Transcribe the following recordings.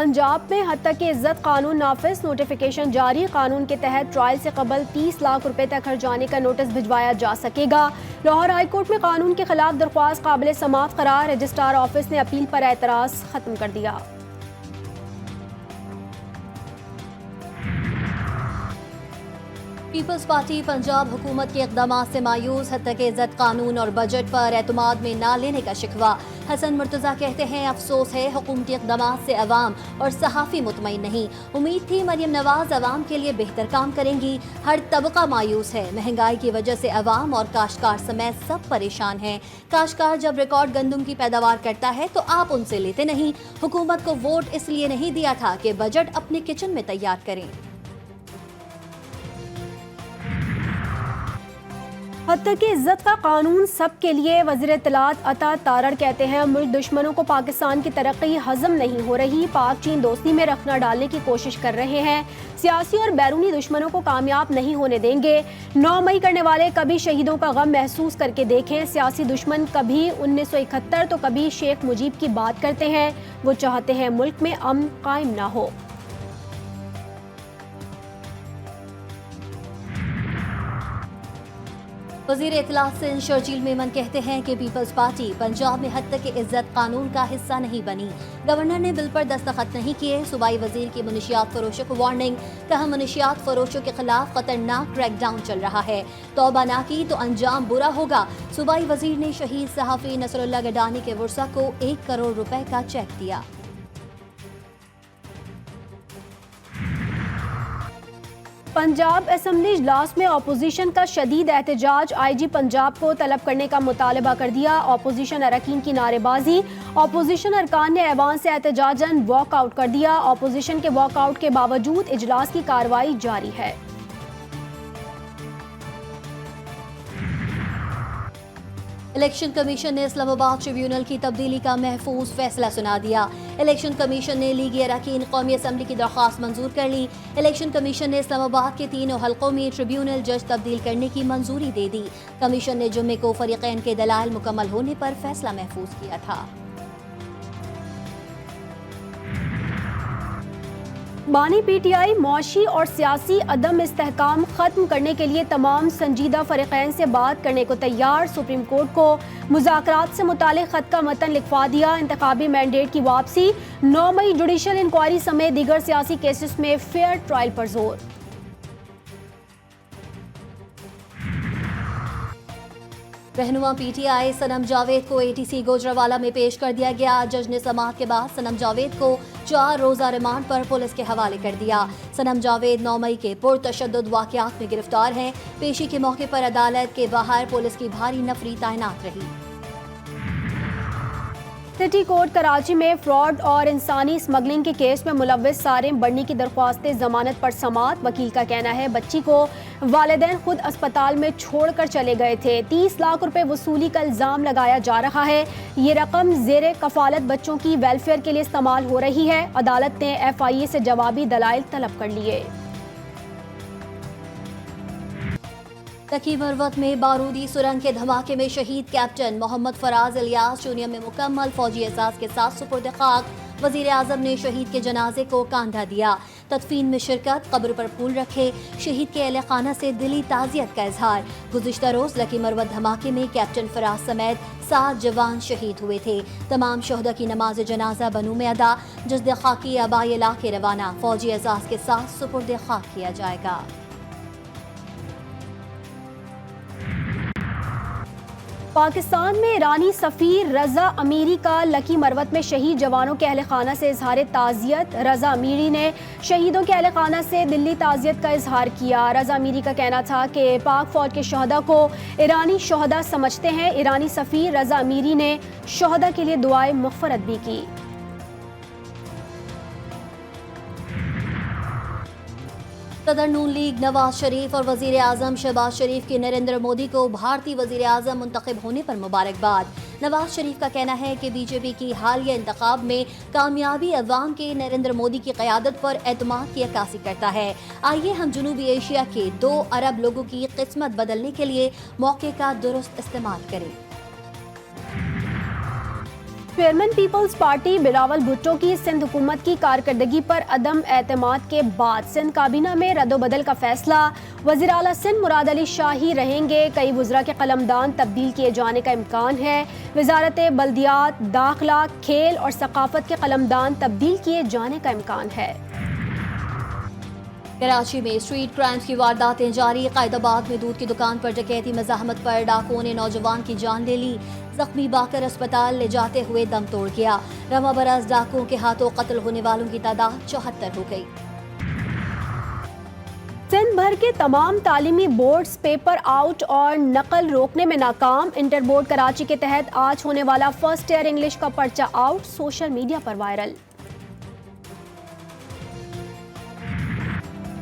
پنجاب میں حد تک کہ عزت قانون نافذ، نوٹیفیکیشن جاری۔ قانون کے تحت ٹرائل سے قبل 30 لاکھ روپے تک خرچ جانے کا نوٹس بھجوایا جا سکے گا۔ لاہور ہائی کورٹ میں قانون کے خلاف درخواست قابل سماعت قرار، رجسٹرار آفس نے اپیل پر اعتراض ختم کر دیا۔ پیپلز پارٹی پنجاب حکومت کے اقدامات سے مایوس، حد تک عزت قانون اور بجٹ پر اعتماد میں نہ لینے کا شکوہ۔ حسن مرتضیٰ کہتے ہیں افسوس ہے حکومتی اقدامات سے عوام اور صحافی مطمئن نہیں، امید تھی مریم نواز عوام کے لیے بہتر کام کریں گی۔ ہر طبقہ مایوس ہے، مہنگائی کی وجہ سے عوام اور کاشتکار سمیت سب پریشان ہیں۔ کاشتکار جب ریکارڈ گندم کی پیداوار کرتا ہے تو آپ ان سے لیتے نہیں۔ حکومت کو ووٹ اس لیے نہیں دیا تھا کہ بجٹ اپنے کچن میں تیار کریں۔ حد تک کہ عزت کا قانون سب کے لیے، وزیر اطلاعات عطا تارڑ کہتے ہیں ملک دشمنوں کو پاکستان کی ترقی ہضم نہیں ہو رہی، پاک چین دوستی میں رخنہ ڈالنے کی کوشش کر رہے ہیں، سیاسی اور بیرونی دشمنوں کو کامیاب نہیں ہونے دیں گے۔ 9 مئی کرنے والے کبھی شہیدوں کا غم محسوس کر کے دیکھیں، سیاسی دشمن کبھی 1971 تو کبھی شیخ مجیب کی بات کرتے ہیں، وہ چاہتے ہیں ملک میں امن قائم نہ ہو۔ وزیر اطلاعات سندھ شرجیل میمن کہتے ہیں کہ پیپلز پارٹی پنجاب میں حد تک کہ عزت قانون کا حصہ نہیں بنی، گورنر نے بل پر دستخط نہیں کیے، صوبائی وزیر کی منشیات فروشوں کو وارننگ، کہا منشیات فروشوں کے خلاف خطرناک کریک ڈاؤن چل رہا ہے، توبہ نہ کی تو انجام برا ہوگا۔ صوبائی وزیر نے شہید صحافی نصر اللہ گڈانی کے ورثاء کو 1 کروڑ روپے کا چیک دیا۔ پنجاب اسمبلی اجلاس میں اپوزیشن کا شدید احتجاج، آئی جی پنجاب کو طلب کرنے کا مطالبہ کر دیا، اپوزیشن اراکین کی نعرے بازی، اپوزیشن ارکان نے ایوان سے احتجاجاً واک آؤٹ کر دیا، اپوزیشن کے واک آؤٹ کے باوجود اجلاس کی کارروائی جاری ہے۔ الیکشن کمیشن نے اسلام آباد ٹریبیونل کی تبدیلی کا محفوظ فیصلہ سنا دیا، الیکشن کمیشن نے لیگی اراکین قومی اسمبلی کی درخواست منظور کر لی، الیکشن کمیشن نے اسلام آباد کے 3 حلقوں میں ٹریبیونل جج تبدیل کرنے کی منظوری دے دی، کمیشن نے جمعے کو فریقین کے دلائل مکمل ہونے پر فیصلہ محفوظ کیا تھا۔ بانی پی ٹی آئی معاشی اور سیاسی عدم استحکام ختم کرنے کے لیے تمام سنجیدہ فریقین سے بات کرنے کو تیار، سپریم کورٹ کو مذاکرات سے متعلق خط کا متن لکھوا دیا، انتخابی مینڈیٹ کی واپسی، 9 مئی جوڈیشل انکوائری سمیت دیگر سیاسی کیسز میں فیئر ٹرائل پر زور۔ رہنما پی ٹی آئی صنم جاوید کو اے ٹی سی گوجرانوالہ میں پیش کر دیا گیا، جج نے سماعت کے بعد صنم جاوید کو 4 روزہ ریمانڈ پر پولیس کے حوالے کر دیا۔ صنم جاوید 9 مئی کے پرتشدد واقعات میں گرفتار ہیں، پیشی کے موقع پر عدالت کے باہر پولیس کی بھاری نفری تعینات رہی۔ سٹی کورٹ کراچی میں فراڈ اور انسانی اسمگلنگ کے کیس میں ملوث سارم بڑنی کی درخواست ضمانت پر سماعت، وکیل کا کہنا ہے بچی کو والدین خود اسپتال میں چھوڑ کر چلے گئے تھے، 30 لاکھ روپے وصولی کا الزام لگایا جا رہا ہے، یہ رقم زیر کفالت بچوں کی ویلفیئر کے لیے استعمال ہو رہی ہے، عدالت نے ایف آئی اے سے جوابی دلائل طلب کر لیے۔ تکی مروت میں بارودی سرنگ کے دھماکے میں شہید کیپٹن محمد فراز الیاس شونیم میں مکمل فوجی اعزاز کے ساتھ سپرد خاک، وزیر اعظم نے شہید کے جنازے کو کاندھا دیا، تدفین میں شرکت، قبر پر پھول رکھے، شہید کے اہل خانہ سے دلی تعزیت کا اظہار۔ گزشتہ روز لکی مروت دھماکے میں کیپٹن فراز سمیت 7 جوان شہید ہوئے تھے، تمام شہداء کی نماز جنازہ بنو میں ادا، جسد خاکی آبائی علاقے روانہ، فوجی اعزاز کے ساتھ سپرد خاک کیا جائے گا۔ پاکستان میں ایرانی سفیر رضا امیری کا لکی مروت میں شہید جوانوں کے اہل خانہ سے اظہار تعزیت، رضا امیری نے شہیدوں کے اہل خانہ سے دلی تعزیت کا اظہار کیا۔ رضا امیری کا کہنا تھا کہ پاک فوج کے شہداء کو ایرانی شہداء سمجھتے ہیں، ایرانی سفیر رضا امیری نے شہداء کے لیے دعائیں مغفرت بھی کی۔ صدر نون لیگ نواز شریف اور وزیر اعظم شہباز شریف کی نریندر مودی کو بھارتی وزیر اعظم منتخب ہونے پر مبارکباد۔ نواز شریف کا کہنا ہے کہ بی جے پی کی حالیہ انتخاب میں کامیابی عوام کے نریندر مودی کی قیادت پر اعتماد کی عکاسی کرتا ہے۔ آئیے ہم جنوبی ایشیا کے 2 ارب لوگوں کی قسمت بدلنے کے لیے موقع کا درست استعمال کریں۔ چیئرمین پیپلز پارٹی بلاول بھٹو کی سندھ حکومت کی کارکردگی پر عدم اعتماد کے بعد سندھ کابینہ میں رد و بدل کا فیصلہ، وزیر اعلیٰ سندھ مراد علی شاہ ہی رہیں گے، کئی وزراء کے قلمدان تبدیل کیے جانے کا امکان ہے، وزارت بلدیات، داخلہ، کھیل اور ثقافت کے قلمدان تبدیل کیے جانے کا امکان ہے۔ کراچی میں اسٹریٹ کرائمز کی وارداتیں جاری، قائد آباد میں دودھ کی دکان پر ڈکیتی مزاحمت پر ڈاکوؤں نے نوجوان کی جان لے لی، زخمی باکر اسپتال لے جاتے ہوئے دم توڑ گیا۔ رواں برس ڈاکوؤں کے ہاتھوں قتل ہونے والوں کی تعداد 74 ہو گئی۔ سندھ بھر کے تمام تعلیمی بورڈز پیپر آؤٹ اور نقل روکنے میں ناکام، انٹر بورڈ کراچی کے تحت آج ہونے والا فرسٹ ایئر انگلش کا پرچہ آؤٹ، سوشل میڈیا پر وائرل۔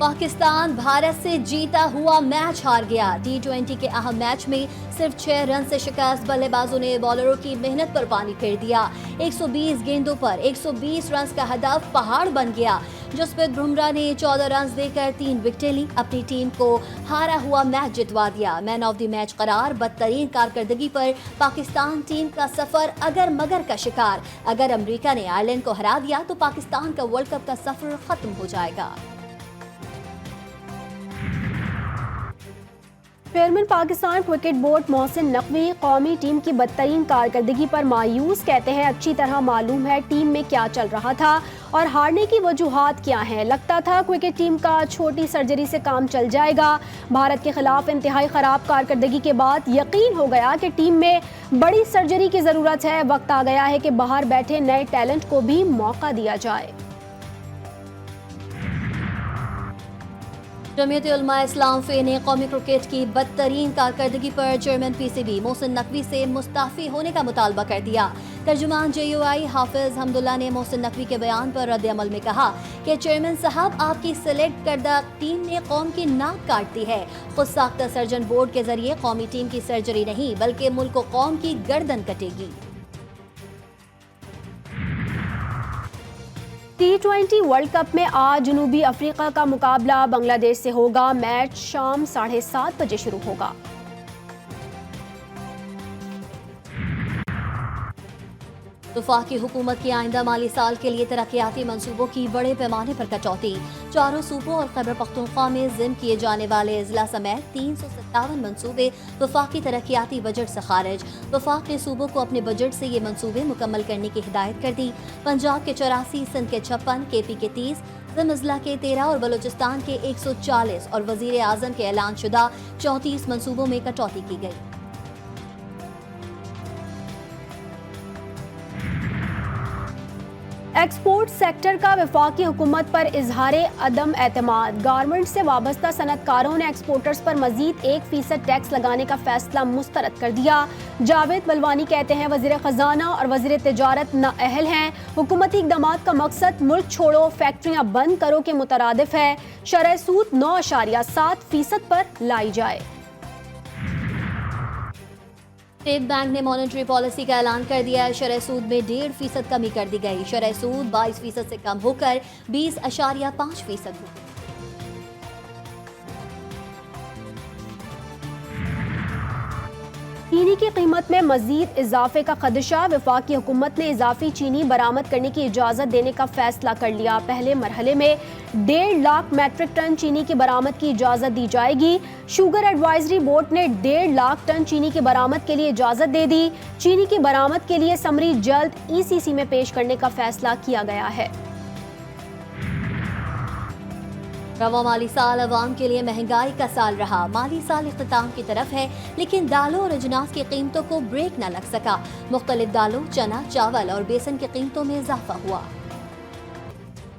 پاکستان بھارت سے جیتا ہوا میچ ہار گیا، T20 کے اہم میچ میں صرف 6 رن سے شکست، بلے بازوں نے بالروں کی محنت پر پانی پھیر دیا، 120 گیندوں پر 120 رنز کا ہدف پہاڑ بن گیا۔ جسپریت بمراہ نے 14 رنز دے کر 3 وکٹیں لی، اپنی ٹیم کو ہارا ہوا میچ جتوا دیا۔ مین آف دی میچ قرار، بدترین کارکردگی پر پاکستان ٹیم کا سفر اگر مگر کا شکار، اگر امریکہ نے آئرلینڈ کو ہرا دیا تو پاکستان کا ورلڈ کپ کا سفر ختم ہو جائے گا۔ Chairman Pakistan cricket board Mohsin Naqvi قومی ٹیم کی بدترین کارکردگی پر مایوس، کہتے ہیں اچھی طرح معلوم ہے ٹیم میں کیا چل رہا تھا اور ہارنے کی وجوہات کیا ہیں، لگتا تھا کرکٹ ٹیم کا چھوٹی سرجری سے کام چل جائے گا، بھارت کے خلاف انتہائی خراب کارکردگی کے بعد یقین ہو گیا کہ ٹیم میں بڑی سرجری کی ضرورت ہے، وقت آ گیا ہے کہ باہر بیٹھے نئے ٹیلنٹ کو بھی موقع دیا جائے۔ جمعیت علماء اسلام فے نے قومی کرکٹ کی بدترین کارکردگی پر chairman P C B Mohsin Naqvi سے مستعفی ہونے کا مطالبہ کر دیا۔ ترجمان JUI حافظ حمداللہ نے محسن نقوی کے بیان پر رد عمل میں کہا کہ چیئرمین صاحب آپ کی سلیکٹ کردہ ٹیم نے قوم کی ناک کاٹ دی ہے، خود ساختہ سرجن بورڈ کے ذریعے قومی ٹیم کی سرجری نہیں بلکہ ملک و قوم کی گردن کٹے گی۔ T20 ورلڈ کپ میں آج جنوبی افریقہ کا مقابلہ بنگلہ دیش سے ہوگا، میچ شام 7:30 بجے شروع ہوگا۔ وفاقی حکومت کی آئندہ مالی سال کے لیے ترقیاتی منصوبوں کی بڑے پیمانے پر کٹوتی، چاروں صوبوں اور خیبر پختونخوا میں ضم کیے جانے والے اضلاع سمیت 357 منصوبے وفاقی ترقیاتی بجٹ سے خارج، وفاق نے صوبوں کو اپنے بجٹ سے یہ منصوبے مکمل کرنے کی ہدایت کر دی۔ پنجاب کے 84، سندھ کے 56، KP کے 30، ضم اضلاع کے 13 اور بلوچستان کے 140 اور وزیر اعظم کے اعلان شدہ 34 منصوبوں میں کٹوتی کی گئی۔ ایکسپورٹ سیکٹر کا وفاقی حکومت پر اظہار عدم اعتماد، گارمنٹ سے وابستہ صنعت کاروں نے ایکسپورٹرز پر مزید 1% ٹیکس لگانے کا فیصلہ مسترد کر دیا۔ جاوید بلوانی کہتے ہیں وزیر خزانہ اور وزیر تجارت نااہل ہیں، حکومتی اقدامات کا مقصد ملک چھوڑو فیکٹریاں بند کرو کے مترادف ہے، شرح سود 9.7% پر لائی جائے۔ اسٹیٹ بینک نے مانیٹری پالیسی کا اعلان کر دیا ہے، شرح سود میں 1.5% کمی کر دی گئی، شرح سود 22% سے کم ہو کر 20.5% ہوگی۔ چینی کی قیمت میں مزید اضافے کا خدشہ، وفاقی حکومت نے اضافی چینی برآمد کرنے کی اجازت دینے کا فیصلہ کر لیا، پہلے مرحلے میں 1.5 لاکھ میٹرک ٹن چینی کی برآمد کی اجازت دی جائے گی۔ شوگر ایڈوائزری بورڈ نے 1.5 لاکھ ٹن چینی کی برآمد کے لیے اجازت دے دی، چینی کی برآمد کے لیے سمری جلد ECC میں پیش کرنے کا فیصلہ کیا گیا ہے۔ رواں مالی سال عوام کے لیے مہنگائی کا سال رہا، مالی سال اختتام کی طرف ہے لیکن دالوں اور اجناس کی قیمتوں کو بریک نہ لگ سکا، مختلف دالوں، چنا، چاول اور بیسن کی قیمتوں میں اضافہ ہوا۔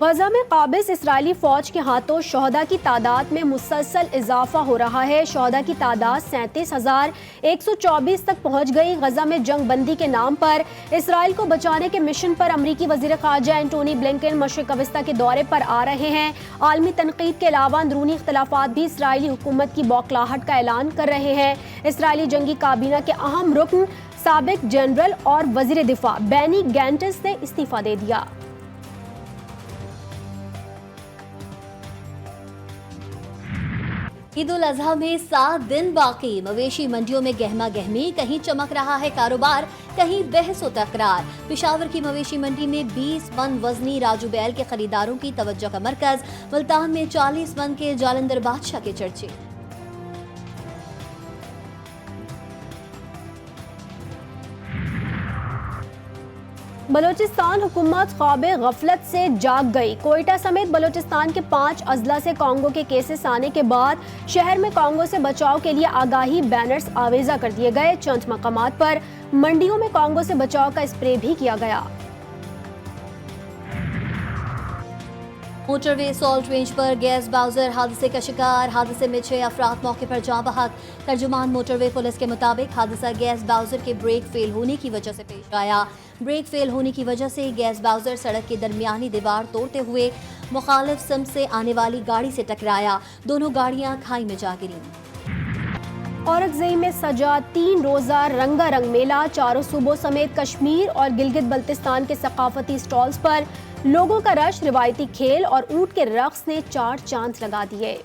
غزہ میں قابض اسرائیلی فوج کے ہاتھوں شہداء کی تعداد میں مسلسل اضافہ ہو رہا ہے، شہداء کی تعداد 37,124 تک پہنچ گئی۔ غزہ میں جنگ بندی کے نام پر اسرائیل کو بچانے کے مشن پر امریکی وزیر خارجہ اینٹونی بلنکن مشرق وسطیٰ کے دورے پر آ رہے ہیں۔ عالمی تنقید کے علاوہ اندرونی اختلافات بھی اسرائیلی حکومت کی بوکھلاہٹ کا اعلان کر رہے ہیں۔ اسرائیلی جنگی کابینہ کے اہم رکن سابق جنرل اور وزیر دفاع بینی گینٹس نے استعفیٰ دے دیا۔ عید الاضحیٰ میں 7 دن باقی، مویشی منڈیوں میں گہما گہمی، کہیں چمک رہا ہے کاروبار، کہیں بحث و تکرار۔ پشاور کی مویشی منڈی میں 20 من وزنی راجو بیل کے خریداروں کی توجہ کا مرکز، ملتان میں 40 من کے جالندھر بادشاہ کے چرچے۔ بلوچستان حکومت خواب غفلت سے جاگ گئی۔ کوئٹہ سمیت بلوچستان کے 5 اضلاع سے کانگو کے کیسز آنے کے بعد شہر میں کانگو سے بچاؤ کے لیے آگاہی بینرز آویزاں کر دیے گئے۔ چند مقامات پر منڈیوں میں کانگو سے بچاؤ کا اسپرے بھی کیا گیا۔ موٹر وے سالٹ رینج پر گیس باؤزر حادثے کا شکار، حادثے میں 6 افراد موقع پر جاں بحق۔ ترجمان موٹر وے پولیس کے مطابق حادثہ گیس باؤزر کے بریک فیل ہونے کی وجہ سے پیش آیا۔ بریک فیل ہونے کی وجہ سے گیس باؤزر سڑک کی درمیانی دیوار توڑتے ہوئے مخالف سمت سے آنے والی گاڑی سے ٹکرایا، دونوں گاڑیاں کھائی میں جا گریں۔ اورکزئی میں سجا 3 روزہ رنگا رنگ میلہ، چاروں صوبوں سمیت کشمیر اور گلگت بلتستان کے ثقافتی سٹالز پر لوگوں کا رش، روایتی کھیل اور اونٹ کے رقص نے 4 چاند لگا دیے۔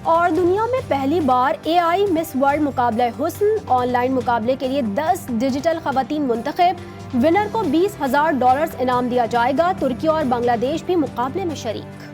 اور دنیا میں پہلی بار AI مس ورلڈ مقابلہ حسن، آن لائن مقابلے کے لیے 10 ڈیجیٹل خواتین منتخب، ونر کو $20,000 انعام دیا جائے گا۔ ترکی اور بنگلہ دیش بھی مقابلے میں شریک۔